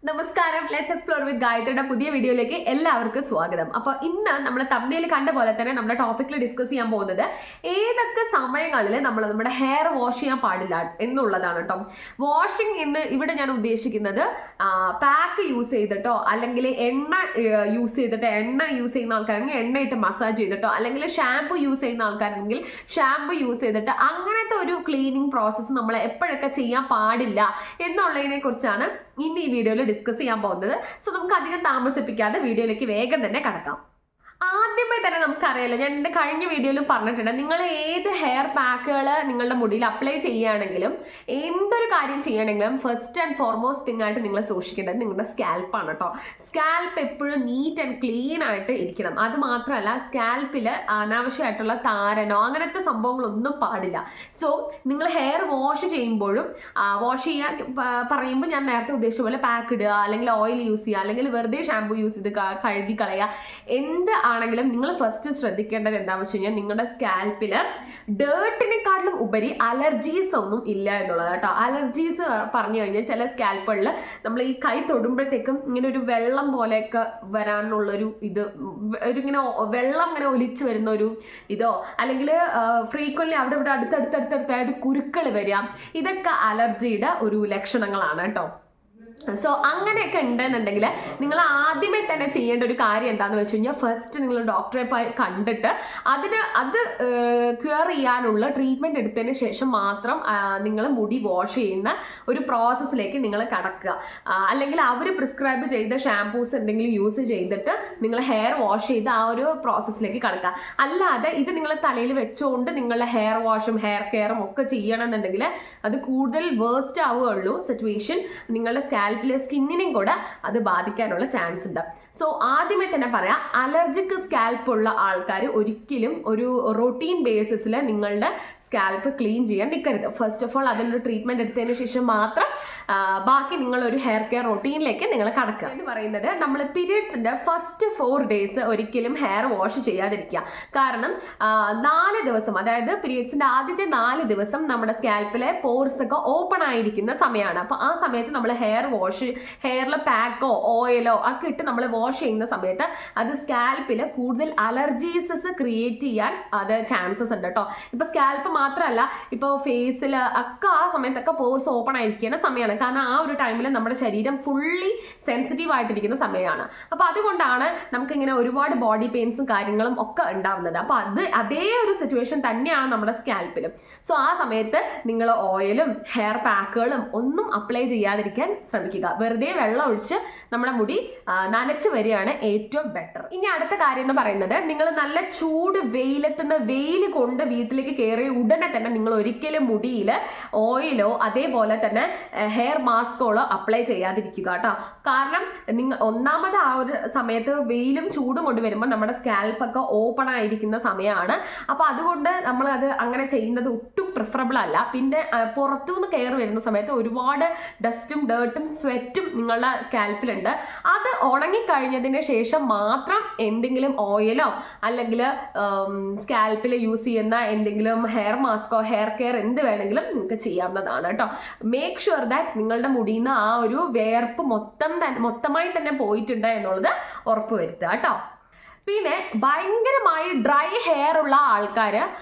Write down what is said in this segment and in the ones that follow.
നമസ്കാരം, let's explore വിത്ത് ഗായത്രിയുടെ പുതിയ വീഡിയോയിലേക്ക് എല്ലാവർക്കും സ്വാഗതം. അപ്പോൾ ഇന്ന് നമ്മൾ തമ്മിൽ കണ്ട പോലെ തന്നെ നമ്മുടെ ടോപ്പിക്കിൽ ഡിസ്കസ് ചെയ്യാൻ പോകുന്നത് ഏതൊക്കെ സമയങ്ങളിൽ നമ്മൾ നമ്മുടെ ഹെയർ വാഷ് ചെയ്യാൻ പാടില്ല എന്നുള്ളതാണ് കേട്ടോ. വാഷിംഗ് എന്ന് ഇവിടെ ഞാൻ ഉദ്ദേശിക്കുന്നത് പാക്ക് യൂസ് ചെയ്തിട്ടോ അല്ലെങ്കിൽ എണ്ണ യൂസ് ചെയ്യുന്ന ആൾക്കാരാണെങ്കിൽ എണ്ണയിട്ട് മസാജ് ചെയ്തിട്ടോ അല്ലെങ്കിൽ ഷാമ്പു യൂസ് ചെയ്യുന്ന ആൾക്കാരാണെങ്കിൽ ഷാമ്പു യൂസ് ചെയ്തിട്ട് അങ്ങനത്തെ ഒരു ക്ലീനിങ് പ്രോസസ്സ് നമ്മൾ എപ്പോഴൊക്കെ ചെയ്യാൻ പാടില്ല എന്നുള്ളതിനെ കുറിച്ചാണ് ഇന്ന് ഈ വീഡിയോയിൽ ഡിസ്കസ് ചെയ്യാൻ പോകുന്നത്. സോ നമുക്ക് അധികം താമസിപ്പിക്കാതെ വീഡിയോയിലേക്ക് വേഗം തന്നെ കടക്കാം. ആദ്യമായി തന്നെ നമുക്കറിയാലോ, ഞാൻ എൻ്റെ കഴിഞ്ഞ വീഡിയോയിലും പറഞ്ഞിട്ടുണ്ട്, നിങ്ങൾ ഏത് ഹെയർ പാക്കുകൾ നിങ്ങളുടെ മുടിയിൽ അപ്ലൈ ചെയ്യുകയാണെങ്കിലും എന്തൊരു കാര്യം ചെയ്യണമെങ്കിലും ഫസ്റ്റ് ആൻഡ് ഫോർമോസ്റ്റ് തിങ് ആയിട്ട് നിങ്ങൾ സൂക്ഷിക്കേണ്ടത് നിങ്ങളുടെ സ്കാൽപ്പാണ് കേട്ടോ. സ്കാൽപ്പ് എപ്പോഴും നീറ്റ് ആൻഡ് ക്ലീൻ ആയിട്ട് ഇരിക്കണം. അത് മാത്രമല്ല, സ്കാൽപ്പിൽ അനാവശ്യമായിട്ടുള്ള താരനോ അങ്ങനത്തെ സംഭവങ്ങളൊന്നും പാടില്ല. സോ നിങ്ങൾ ഹെയർ വാഷ് ചെയ്യുമ്പോഴും വാഷ് ചെയ്യാൻ പറയുമ്പോൾ ഞാൻ നേരത്തെ ഉദ്ദേശിച്ച പോലെ പാക്ക് ഇടുക, അല്ലെങ്കിൽ ഓയിൽ യൂസ് ചെയ്യുക, അല്ലെങ്കിൽ വെറുതെ ഷാമ്പു യൂസ് ചെയ്ത് കഴുകി കളയുക, എന്ത് ആണെങ്കിലും നിങ്ങൾ ഫസ്റ്റ് ശ്രദ്ധിക്കേണ്ടത് എന്താണെന്ന് വെച്ച് കഴിഞ്ഞാൽ നിങ്ങളുടെ സ്കാൽപ്പിൽ ഡേർട്ടിനെക്കാട്ടിലും ഉപരി അലർജീസ് ഒന്നും ഇല്ല എന്നുള്ളത് കേട്ടോ. അലർജീസ് പറഞ്ഞു കഴിഞ്ഞാൽ ചില സ്കാൽപ്പുകളിൽ നമ്മൾ ഈ കൈ തൊടുമ്പോഴത്തേക്കും ഇങ്ങനെ ഒരു വെള്ളം പോലെയൊക്കെ വരാനുള്ളൊരു ഇങ്ങനെ വെള്ളം ഇങ്ങനെ ഒലിച്ചു വരുന്ന ഒരു ഇതോ, അല്ലെങ്കിൽ ഫ്രീക്വൻലി അവിടെ ഇവിടെ അടുത്തടുത്തായിട്ട് കുരുക്കൾ വരിക, ഇതൊക്കെ അലർജിയുടെ ഒരു ലക്ഷണങ്ങളാണ് കേട്ടോ. സോ അങ്ങനെയൊക്കെ ഉണ്ടെന്നുണ്ടെങ്കിൽ നിങ്ങൾ ആദ്യമേ തന്നെ ചെയ്യേണ്ട ഒരു കാര്യം എന്താണെന്ന് വെച്ച് കഴിഞ്ഞാൽ ഫസ്റ്റ് നിങ്ങൾ ഡോക്ടറെ കണ്ടിട്ട് അത് ക്യൂർ ചെയ്യാനുള്ള ട്രീറ്റ്മെൻറ്റ് എടുത്തതിന് ശേഷം മാത്രം നിങ്ങൾ മുടി വാഷ് ചെയ്യുന്ന ഒരു പ്രോസസ്സിലേക്ക് നിങ്ങൾ കടക്കുക. അല്ലെങ്കിൽ അവർ പ്രിസ്ക്രൈബ് ചെയ്ത ഷാംപൂസ് എന്തെങ്കിലും യൂസ് ചെയ്തിട്ട് നിങ്ങൾ ഹെയർ വാഷ് ചെയ്ത് ആ ഒരു പ്രോസസ്സിലേക്ക് കടക്കുക. അല്ലാതെ ഇത് നിങ്ങൾ തലയിൽ വെച്ചുകൊണ്ട് നിങ്ങളുടെ ഹെയർ വാഷും ഹെയർ കെയറും ഒക്കെ ചെയ്യണമെന്നുണ്ടെങ്കിൽ അത് കൂടുതൽ വേസ്റ്റ് ആവുകയുള്ളൂ സിറ്റുവേഷൻ. നിങ്ങളുടെ സ്കിന്നിനെയും കൂടെ അത് ബാധിക്കാനുള്ള ചാൻസ് ഉണ്ട്. സോ ആദ്യമേ തന്നെ പറയാം, അലർജിക് സ്കാൽപ്പ് ഉള്ള ആൾക്കാർ ഒരിക്കലും ഒരു റൊട്ടീൻ ബേസിസിൽ നിങ്ങളുടെ സ്കാൽപ്പ് ക്ലീൻ ചെയ്യാൻ നിൽക്കരുത്. ഫസ്റ്റ് ഓഫ് ഓൾ അതിനൊരു ട്രീറ്റ്മെൻറ്റ് എടുത്തതിന് ശേഷം മാത്രം ബാക്കി നിങ്ങളൊരു ഹെയർ കെയർ റൊട്ടീനിലേക്ക് നിങ്ങൾ കടക്കുക. എന്ന് പറയുന്നത് നമ്മൾ പീരിയഡ്സിൻ്റെ ഫസ്റ്റ് 4 days ഒരിക്കലും ഹെയർ വാഷ് ചെയ്യാതിരിക്കുക. കാരണം 4 ദിവസം, അതായത് പീരിയഡ്സിൻ്റെ ആദ്യത്തെ 4 ദിവസം നമ്മുടെ സ്കാൽപ്പിലെ പോർസ് ഒക്കെ ഓപ്പൺ ആയിരിക്കുന്ന സമയമാണ്. അപ്പോൾ ആ സമയത്ത് നമ്മൾ ഹെയറിൽ പാക്കോ ഓയിലോ ഒക്കെ ഇട്ട് നമ്മൾ വാഷ് ചെയ്യുന്ന സമയത്ത് അത് സ്കാൽപ്പിൽ കൂടുതൽ അലർജീസസ് ക്രിയേറ്റ് ചെയ്യാൻ അത് ചാൻസസ് ഉണ്ട് കേട്ടോ. ഇപ്പോൾ സ്കാൽപ്പ് മാത്രമല്ല, ഇപ്പോൾ ഫേസിൽ ഒക്കെ ആ സമയത്തൊക്കെ പോർസ് ഓപ്പൺ ആയിരിക്കുന്ന സമയമാണ്. കാരണം ആ ഒരു ടൈമിൽ നമ്മുടെ ശരീരം ഫുള്ളി സെൻസിറ്റീവ് ആയിട്ടിരിക്കുന്ന സമയമാണ്. അപ്പോൾ അതുകൊണ്ടാണ് നമുക്കിങ്ങനെ ഒരുപാട് ബോഡി പെയിൻസും കാര്യങ്ങളും ഒക്കെ ഉണ്ടാവുന്നത്. അപ്പോൾ അതേ ഒരു സിറ്റുവേഷൻ തന്നെയാണ് നമ്മുടെ സ്കാൽപ്പിലും. സോ ആ സമയത്ത് നിങ്ങൾ ഓയിലും ഹെയർ പാക്കുകളും ഒന്നും അപ്ലൈ ചെയ്യാതിരിക്കാൻ ശ്രമിക്കുക. വെറുതെ വെള്ളം ഒഴിച്ച് നമ്മുടെ മുടി നനച്ച് വരികയാണ് ഏറ്റവും ബെറ്റർ. ഇനി അടുത്ത കാര്യം എന്ന് പറയുന്നത്, നിങ്ങൾ നല്ല ചൂട് വെയിലെത്തുന്ന വെയിൽ കൊണ്ട് വീട്ടിലേക്ക് കയറി ഉടനെ തന്നെ നിങ്ങൾ ഒരിക്കലും മുടിയിൽ ഓയിലോ അതേപോലെ തന്നെ ഹെയർ മാസ്കുകളോ അപ്ലൈ ചെയ്യാതിരിക്കുക കേട്ടോ. കാരണം ഒന്നാമത് ആ ഒരു സമയത്ത് വെയിലും ചൂടും കൊണ്ട് വരുമ്പോൾ നമ്മുടെ സ്കാൽപ്പൊക്കെ ഓപ്പൺ ആയിരിക്കുന്ന സമയമാണ്. അപ്പോൾ അതുകൊണ്ട് നമ്മൾ അത് അങ്ങനെ ചെയ്യുന്നത് ഒട്ടും പ്രിഫറബിൾ അല്ല. പിന്നെ പുറത്തുനിന്ന് കയറി വരുന്ന സമയത്ത് ഒരുപാട് ഡസ്റ്റും ഡേർട്ടും സ്വെറ്റും നിങ്ങളുടെ സ്കാൽപ്പിലുണ്ട്. അത് ഉണങ്ങിക്കഴിഞ്ഞതിന് ശേഷം മാത്രം എന്തെങ്കിലും ഓയിലോ അല്ലെങ്കിൽ സ്കാൽപ്പിൽ യൂസ് ചെയ്യുന്ന എന്തെങ്കിലും ഹെയർ മാസ്കോ ഹെയർ കെയർ എന്ത് വേണമെങ്കിലും നിങ്ങൾക്ക് ചെയ്യാവുന്നതാണ് കേട്ടോ. മേക്ക് ഷുവർ ദാറ്റ് നിങ്ങളുടെ മുടിയിൽ നിന്ന് ആ ഒരു വേർപ്പ് മൊത്തമായി തന്നെ പോയിട്ടുണ്ട് എന്നുള്ളത് ഉറപ്പുവരുത്തുക കേട്ടോ. പിന്നെ ഭയങ്കരമായി ഡ്രൈ ഹെയർ ഉള്ള ആൾക്കാർ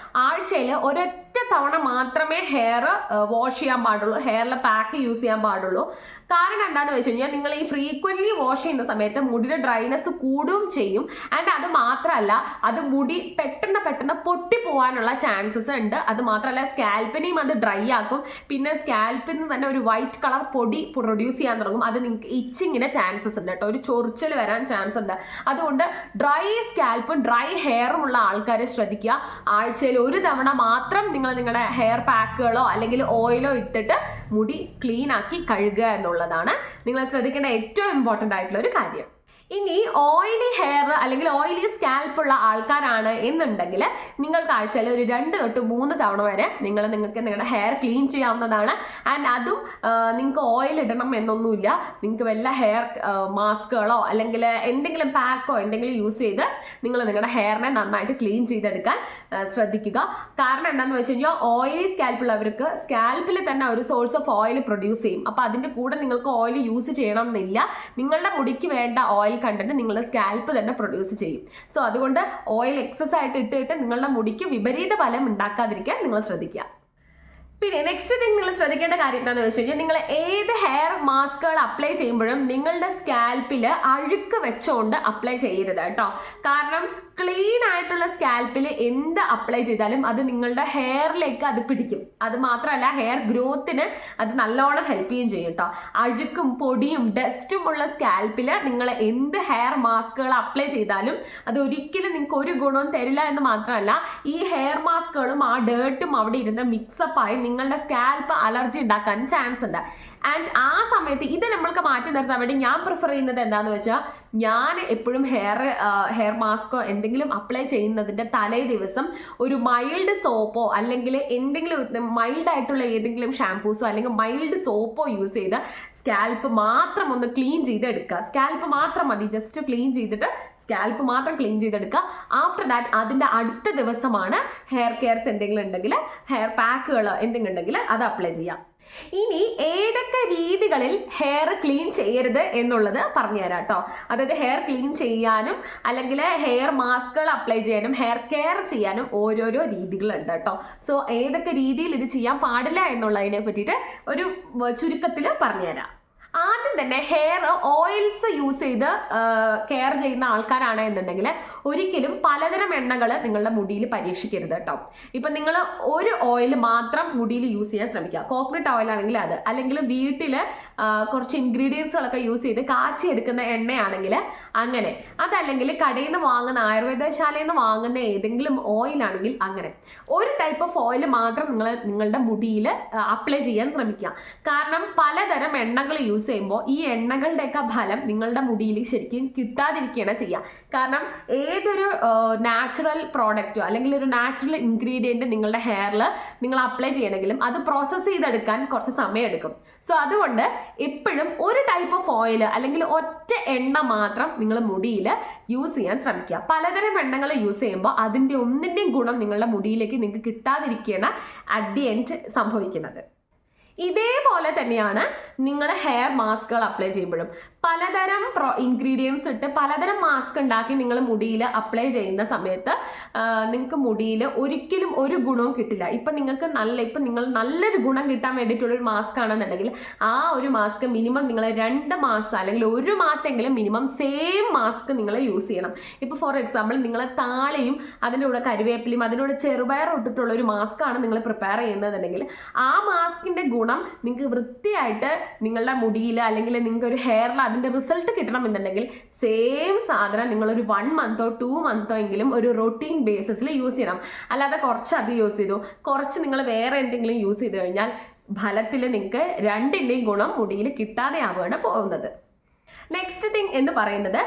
ആഴ്ചയിൽ ഒരൊറ്റ തവണ മാത്രമേ ഹെയർ വാഷ് ചെയ്യാൻ പാടുള്ളൂ, ഹെയറിൽ പാക്ക് യൂസ് ചെയ്യാൻ പാടുള്ളൂ. കാരണം എന്താണെന്ന് വെച്ച് കഴിഞ്ഞാൽ നിങ്ങൾ ഈ ഫ്രീക്വൻലി വാഷ് ചെയ്യുന്ന സമയത്ത് മുടിയുടെ ഡ്രൈനെസ് കൂടുകയും ചെയ്യും. ആൻഡ് അത് മാത്രമല്ല, അത് മുടി പെട്ടെന്ന് പൊട്ടിപ്പോവാനുള്ള ചാൻസസ് ഉണ്ട്. അത് മാത്രമല്ല, സ്കാൽപ്പിനെയും അത് ഡ്രൈ ആക്കും. പിന്നെ സ്കാൽപ്പിൽ നിന്ന് തന്നെ ഒരു വൈറ്റ് കളർ പൊടി പ്രൊഡ്യൂസ് ചെയ്യാൻ തുടങ്ങും. അത് നിങ്ങൾക്ക് ഇച്ചിങ്ങിന് ചാൻസസ് ഉണ്ട് കേട്ടോ, ഒരു ചൊറിച്ചൽ വരാൻ ചാൻസ് ഉണ്ട്. അതുകൊണ്ട് ഡ്രൈ സ്കാൽപ്പും ഡ്രൈ ഹെയറും ഉള്ള ആൾക്കാരെ ശ്രദ്ധിക്കുക. ആഴ്ചയിൽ ഒരു തവണ മാത്രം നിങ്ങൾ നിങ്ങളുടെ ഹെയർ പാക്കുകളോ അല്ലെങ്കിൽ ഓയിലോ ഇട്ടിട്ട് മുടി ക്ലീൻ ആക്കി കഴുകുക എന്നുള്ളതാണ് നിങ്ങൾ ശ്രദ്ധിക്കേണ്ട ഏറ്റവും ഇമ്പോർട്ടൻ്റ് ആയിട്ടുള്ള ഒരു കാര്യം. ഇനി ഓയിലി ഹെയർ അല്ലെങ്കിൽ ഓയിലി സ്കാൽപ്പ് ഉള്ള ആൾക്കാരാണ് എന്നുണ്ടെങ്കിൽ നിങ്ങൾക്ക് ആഴ്ചയിൽ ഒരു 2 തൊട്ട് 3 തവണ വരെ നിങ്ങൾക്ക് നിങ്ങളുടെ ഹെയർ ക്ലീൻ ചെയ്യാവുന്നതാണ്. ആൻഡ് അതും നിങ്ങൾക്ക് ഓയിൽ ഇടണം എന്നൊന്നുമില്ല. നിങ്ങൾക്ക് വല്ല ഹെയർ മാസ്കുകളോ അല്ലെങ്കിൽ എന്തെങ്കിലും പാക്കോ എന്തെങ്കിലും യൂസ് ചെയ്ത് നിങ്ങൾ നിങ്ങളുടെ ഹെയറിനെ നന്നായിട്ട് ക്ലീൻ ചെയ്തെടുക്കാൻ ശ്രദ്ധിക്കുക. കാരണം എന്താണെന്ന് വെച്ച് കഴിഞ്ഞാൽ ഓയിലി സ്കാൽപ്പ് ഉള്ളവർക്ക് സ്കാൽപ്പിൽ തന്നെ ഒരു സോഴ്സ് ഓഫ് ഓയിൽ പ്രൊഡ്യൂസ് ചെയ്യും. അപ്പോൾ അതിൻ്റെ കൂടെ നിങ്ങൾക്ക് ഓയിൽ യൂസ് ചെയ്യണം എന്നില്ല. നിങ്ങളുടെ മുടിക്ക് വേണ്ട ഓയിൽ കണ്ടന്റ് നിങ്ങളുടെ സ്കാൽപ്പ് തന്നെ പ്രൊഡ്യൂസ് ചെയ്യും. സോ അതുകൊണ്ട് ഓയിൽ എക്സസ് ആയിട്ട് ഇട്ടിട്ട് നിങ്ങളുടെ മുടിക്ക് വിപരീത ഫലം ഉണ്ടാക്കാതിരിക്കാൻ നിങ്ങൾ ശ്രദ്ധിക്കുക. പിന്നെ നെക്സ്റ്റ് തിങ് നിങ്ങൾ ശ്രദ്ധിക്കേണ്ട കാര്യം എന്താണെന്ന് വെച്ച് കഴിഞ്ഞാൽ നിങ്ങൾ ഏത് ഹെയർ മാസ്കുകൾ അപ്ലൈ ചെയ്യുമ്പോഴും നിങ്ങളുടെ സ്കാൽപ്പിൽ അഴുക്ക് വെച്ചുകൊണ്ട് അപ്ലൈ ചെയ്യരുത് കേട്ടോ. കാരണം ക്ലീൻ ആയിട്ടുള്ള സ്കാൽപ്പിൽ എന്ത് അപ്ലൈ ചെയ്താലും അത് നിങ്ങളുടെ ഹെയറിലേക്ക് അത് പിടിക്കും. അത് മാത്രമല്ല ഹെയർ ഗ്രോത്തിന് അത് നല്ലോണം ഹെൽപ്പ് ചെയ്യുകയും ചെയ്യും കേട്ടോ. അഴുക്കും പൊടിയും ഡസ്റ്റും ഉള്ള സ്കാൽപ്പിൽ നിങ്ങൾ എന്ത് ഹെയർ മാസ്കുകൾ അപ്ലൈ ചെയ്താലും അത് ഒരിക്കലും നിങ്ങൾക്ക് ഒരു ഗുണവും തരില്ല എന്ന് മാത്രമല്ല ഈ ഹെയർ മാസ്കുകളും ആ ഡേർട്ടും അവിടെ ഇരുന്ന് മിക്സപ്പായി നിങ്ങളുടെ സ്കാൽപ്പ് അലർജി ഉണ്ടാക്കാൻ ചാൻസ് ഉണ്ട്. ആൻഡ് ആ സമയത്ത് ഇത് നമ്മൾക്ക് മാറ്റി നിർത്താൻ വേണ്ടി ഞാൻ പ്രിഫർ ചെയ്യുന്നത് എന്താണെന്ന് വെച്ചാൽ ഞാൻ എപ്പോഴും ഹെയർ മാസ്കോ എന്തെങ്കിലും അപ്ലൈ ചെയ്യുന്നതിൻ്റെ തലേ ദിവസം ഒരു മൈൽഡ് സോപ്പോ അല്ലെങ്കിൽ എന്തെങ്കിലും മൈൽഡ് ആയിട്ടുള്ള ഏതെങ്കിലും ഷാംപൂസോ അല്ലെങ്കിൽ മൈൽഡ് സോപ്പോ യൂസ് ചെയ്ത് സ്കാൽപ്പ് മാത്രം ഒന്ന് ക്ലീൻ ചെയ്തെടുക്കുക. സ്കാൽപ്പ് മാത്രം മതി, ജസ്റ്റ് ക്ലീൻ ചെയ്തിട്ട് സ്കാൽപ്പ് മാത്രം ക്ലീൻ ചെയ്തെടുക്കുക. ആഫ്റ്റർ ദാറ്റ് അതിൻ്റെ അടുത്ത ദിവസമാണ് ഹെയർ കെയർസ് എന്തെങ്കിലും ഉണ്ടെങ്കിൽ ഹെയർ പാക്കുകൾ എന്തെങ്കിലും ഉണ്ടെങ്കിൽ അത് അപ്ലൈ ചെയ്യാം. ഇനി ഏതൊക്കെ രീതികളിൽ ഹെയർ ക്ലീൻ ചെയ്യരുത് എന്നുള്ളത് പറഞ്ഞുതരാം കേട്ടോ. അതായത് ഹെയർ ക്ലീൻ ചെയ്യാനും അല്ലെങ്കിൽ ഹെയർ മാസ്കുകൾ അപ്ലൈ ചെയ്യാനും ഹെയർ കെയർ ചെയ്യാനും ഓരോരോ രീതികളുണ്ട് കേട്ടോ. സോ ഏതൊക്കെ രീതിയിൽ ഇത് ചെയ്യാൻ പാടില്ല എന്നുള്ളതിനെ പറ്റിയിട്ട് ഒരു ചുരുക്കത്തിൽ പറഞ്ഞുതരാം. ആദ്യം തന്നെ ഹെയർ ഓയിൽസ് യൂസ് ചെയ്ത് കെയർ ചെയ്യുന്ന ആൾക്കാരാണ് എന്നുണ്ടെങ്കിൽ ഒരിക്കലും പലതരം എണ്ണകൾ നിങ്ങളുടെ മുടിയിൽ പരീക്ഷിക്കരുത് കേട്ടോ. ഇപ്പം നിങ്ങൾ ഒരു ഓയിൽ മാത്രം മുടിയിൽ യൂസ് ചെയ്യാൻ ശ്രമിക്കുക. കോക്കനട്ട് ഓയിൽ ആണെങ്കിൽ അത്, അല്ലെങ്കിൽ വീട്ടിൽ കുറച്ച് ഇൻഗ്രീഡിയൻസുകളൊക്കെ യൂസ് ചെയ്ത് കാച്ചിയെടുക്കുന്ന എണ്ണയാണെങ്കിൽ അങ്ങനെ, അതല്ലെങ്കിൽ കടയിൽ നിന്ന് വാങ്ങുന്ന ആയുർവേദശാലയിൽ നിന്ന് വാങ്ങുന്ന ഏതെങ്കിലും ഓയിലാണെങ്കിൽ അങ്ങനെ. ഒരു ടൈപ്പ് ഓഫ് ഓയിൽ മാത്രം നിങ്ങളുടെ മുടിയിൽ അപ്ലൈ ചെയ്യാൻ ശ്രമിക്കുക. കാരണം പലതരം എണ്ണകൾ യൂസ് ചെയ്യുമ്പോൾ ഈ എണ്ണകളുടെയൊക്കെ ഫലം നിങ്ങളുടെ മുടിയിൽ ശരിക്കും കിട്ടാതിരിക്കുകയാണ് ചെയ്യുക. കാരണം ഏതൊരു നാച്ചുറൽ പ്രോഡക്റ്റോ അല്ലെങ്കിൽ ഒരു നാച്ചുറൽ ഇൻഗ്രീഡിയൻറ്റ് നിങ്ങളുടെ ഹെയറിൽ നിങ്ങൾ അപ്ലൈ ചെയ്യണമെങ്കിലും അത് പ്രോസസ്സ് ചെയ്തെടുക്കാൻ കുറച്ച് സമയം എടുക്കും. സോ അതുകൊണ്ട് എപ്പോഴും ഒരു ടൈപ്പ് ഓഫ് ഓയിൽ അല്ലെങ്കിൽ ഒറ്റ എണ്ണ മാത്രം നിങ്ങൾ മുടിയിൽ യൂസ് ചെയ്യാൻ ശ്രമിക്കുക. പലതരം എണ്ണകൾ യൂസ് ചെയ്യുമ്പോൾ അതിൻ്റെ ഒന്നിൻ്റെയും ഗുണം നിങ്ങളുടെ മുടിയിലേക്ക് നിങ്ങൾക്ക് കിട്ടാതിരിക്കുകയാണ് അറ്റ് ദി എൻഡ് സംഭവിക്കുന്നത്. ഇതേപോലെ തന്നെയാണ് നിങ്ങൾ ഹെയർ മാസ്കുകൾ അപ്ലൈ ചെയ്യുമ്പോഴും പലതരം ഇൻഗ്രീഡിയൻസ് ഇട്ട് പലതരം മാസ്ക് ഉണ്ടാക്കി നിങ്ങൾ മുടിയിൽ അപ്ലൈ ചെയ്യുന്ന സമയത്ത് നിങ്ങൾക്ക് മുടിയിൽ ഒരിക്കലും ഒരു ഗുണവും കിട്ടില്ല. ഇപ്പം നിങ്ങൾ നല്ലൊരു ഗുണം കിട്ടാൻ വേണ്ടിയിട്ടുള്ളൊരു മാസ്ക് ആണെന്നുണ്ടെങ്കിൽ ആ ഒരു മാസ്ക് മിനിമം നിങ്ങൾ 2 മാസം അല്ലെങ്കിൽ 1 മാസമെങ്കിലും മിനിമം സെയിം മാസ്ക് നിങ്ങൾ യൂസ് ചെയ്യണം. ഇപ്പോൾ ഫോർ എക്സാമ്പിൾ നിങ്ങൾ താളിയും അതിൻ്റെ കൂടെ കരിവേപ്പിലയും അതിനോട് ചെറുപയർ ഇട്ടിട്ടുള്ള ഒരു മാസ്ക് ആണ് നിങ്ങൾ പ്രിപ്പയർ ചെയ്യുന്നതെന്നുണ്ടെങ്കിൽ ആ മാസ്കിൻ്റെ ഗുണം നിങ്ങൾക്ക് വൃത്തിയായിട്ട് നിങ്ങളുടെ മുടിയിൽ അല്ലെങ്കിൽ നിങ്ങൾക്ക് ഒരു ഹെയറിൽ അതിൻ്റെ റിസൾട്ട് കിട്ടണം എന്നുണ്ടെങ്കിൽ സെയിം സാധനം നിങ്ങളൊരു 1 മന്തോ 2 മന്തോ എങ്കിലും ഒരു റൊട്ടീൻ ബേസിസിൽ യൂസ് ചെയ്യണം. അല്ലാതെ കുറച്ച് അത് യൂസ് ചെയ്തു കുറച്ച് നിങ്ങൾ വേറെ എന്തെങ്കിലും യൂസ് ചെയ്ത് കഴിഞ്ഞാൽ ഫലത്തിൽ നിങ്ങൾക്ക് രണ്ടിൻ്റെയും ഗുണം മുടിയിൽ കിട്ടാതെ ആവുകയാണ് പോകുന്നത്. നെക്സ്റ്റ് തിങ് എന്ന് പറയുന്നത്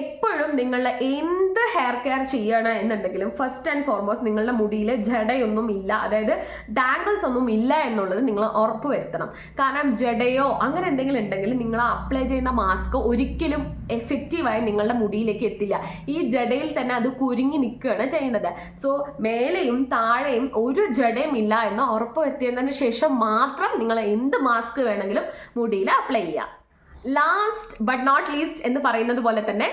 എപ്പോഴും നിങ്ങൾ എന്ത് ഹെയർ കെയർ ചെയ്യണം എന്നുണ്ടെങ്കിലും ഫസ്റ്റ് ആൻഡ് ഫോർമോസ്റ്റ് നിങ്ങളുടെ മുടിയിൽ ജടയൊന്നും ഇല്ല, അതായത് ഡാങ്കിൾസ് ഒന്നും ഇല്ല എന്നുള്ളത് നിങ്ങൾ ഉറപ്പ് വരുത്തണം. കാരണം ജടയോ അങ്ങനെ എന്തെങ്കിലും ഉണ്ടെങ്കിൽ നിങ്ങൾ അപ്ലൈ ചെയ്യുന്ന മാസ്ക് ഒരിക്കലും എഫക്റ്റീവായി നിങ്ങളുടെ മുടിയിലേക്ക് എത്തില്ല. ഈ ജടയിൽ തന്നെ അത് കുരുങ്ങി നിൽക്കുകയാണ് ചെയ്യുന്നത്. സോ മേലെയും താഴെയും ഒരു ജടയും ഇല്ല എന്ന് ഉറപ്പ് വരുത്തിയതിന് ശേഷം മാത്രം നിങ്ങൾ എന്ത് മാസ്ക് വേണമെങ്കിലും മുടിയിൽ അപ്ലൈ ചെയ്യുക. ലാസ്റ്റ് ബട്ട് നോട്ട് ലീസ്റ്റ് എന്ന് പറയുന്നത് പോലെ തന്നെ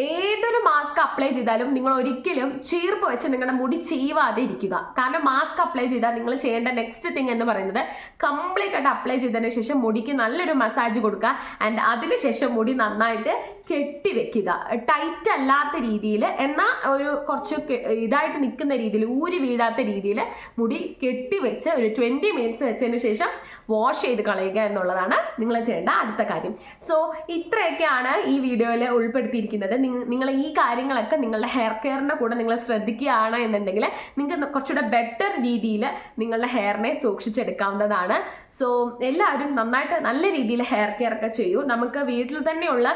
ഏതൊരു മാസ്ക് അപ്ലൈ ചെയ്താലും നിങ്ങൾ ഒരിക്കലും ചീർപ്പ് വെച്ച് നിങ്ങളുടെ മുടി ചീവാതെ ഇരിക്കുക. കാരണം മാസ്ക് അപ്ലൈ ചെയ്താൽ നിങ്ങൾ ചെയ്യേണ്ട നെക്സ്റ്റ് തിങ് എന്ന് പറയുന്നത് കംപ്ലീറ്റ് ആയിട്ട് അപ്ലൈ ചെയ്തതിന് ശേഷം മുടിക്ക് നല്ലൊരു മസാജ് കൊടുക്കുക. ആൻഡ് അതിനുശേഷം മുടി നന്നായിട്ട് കെട്ടി വെക്കുക. ടൈറ്റ് അല്ലാത്ത രീതിയിൽ എന്നാൽ ഒരു കുറച്ച് ഇതായിട്ട് നിൽക്കുന്ന രീതിയിൽ ഊരി വീഴാത്ത രീതിയിൽ മുടി കെട്ടിവെച്ച് ഒരു 20 മിനിറ്റ്സ് വെച്ചതിന് ശേഷം വാഷ് ചെയ്ത് കളയുക എന്നുള്ളതാണ് നിങ്ങൾ ചെയ്യേണ്ട അടുത്ത കാര്യം. സോ ഇത്രയൊക്കെയാണ് ഈ വീഡിയോയിൽ ഉൾപ്പെടുത്തിയിരിക്കുന്നത്. നിങ്ങൾ ഈ കാര്യങ്ങളൊക്കെ നിങ്ങളുടെ ഹെയർ കെയറിൻ്റെ കൂടെ നിങ്ങൾ ശ്രദ്ധിക്കുകയാണ് എന്നുണ്ടെങ്കിൽ നിങ്ങൾക്ക് കുറച്ചുകൂടെ ബെറ്റർ രീതിയിൽ നിങ്ങളുടെ ഹെയറിനെ സൂക്ഷിച്ചെടുക്കാവുന്നതാണ്. സോ എല്ലാവരും നന്നായിട്ട് നല്ല രീതിയിൽ ഹെയർ കെയർ ഒക്കെ ചെയ്യൂ. നമുക്ക് വീട്ടിൽ തന്നെയുള്ള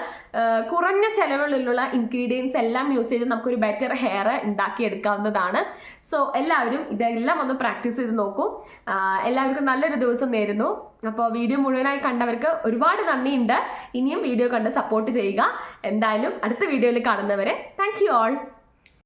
കുറഞ്ഞ ചെലവുകളിലുള്ള ഇൻഗ്രീഡിയൻസ് എല്ലാം യൂസ് ചെയ്ത് നമുക്കൊരു ബെറ്റർ ഹെയർ ഉണ്ടാക്കിയെടുക്കാവുന്നതാണ്. സോ എല്ലാവരും ഇതെല്ലാം ഒന്ന് പ്രാക്ടീസ് ചെയ്ത് നോക്കൂ. എല്ലാവർക്കും നല്ലൊരു ദിവസം നേരുന്നു. അപ്പോൾ വീഡിയോ മുഴുവനായി കണ്ടവർക്ക് ഒരുപാട് നന്ദിയുണ്ട്. ഇനിയും വീഡിയോ കണ്ട് സപ്പോർട്ട് ചെയ്യുക. എന്തായാലും അടുത്ത വീഡിയോയിൽ കാണുന്നവരെ താങ്ക് യു ഓൾ.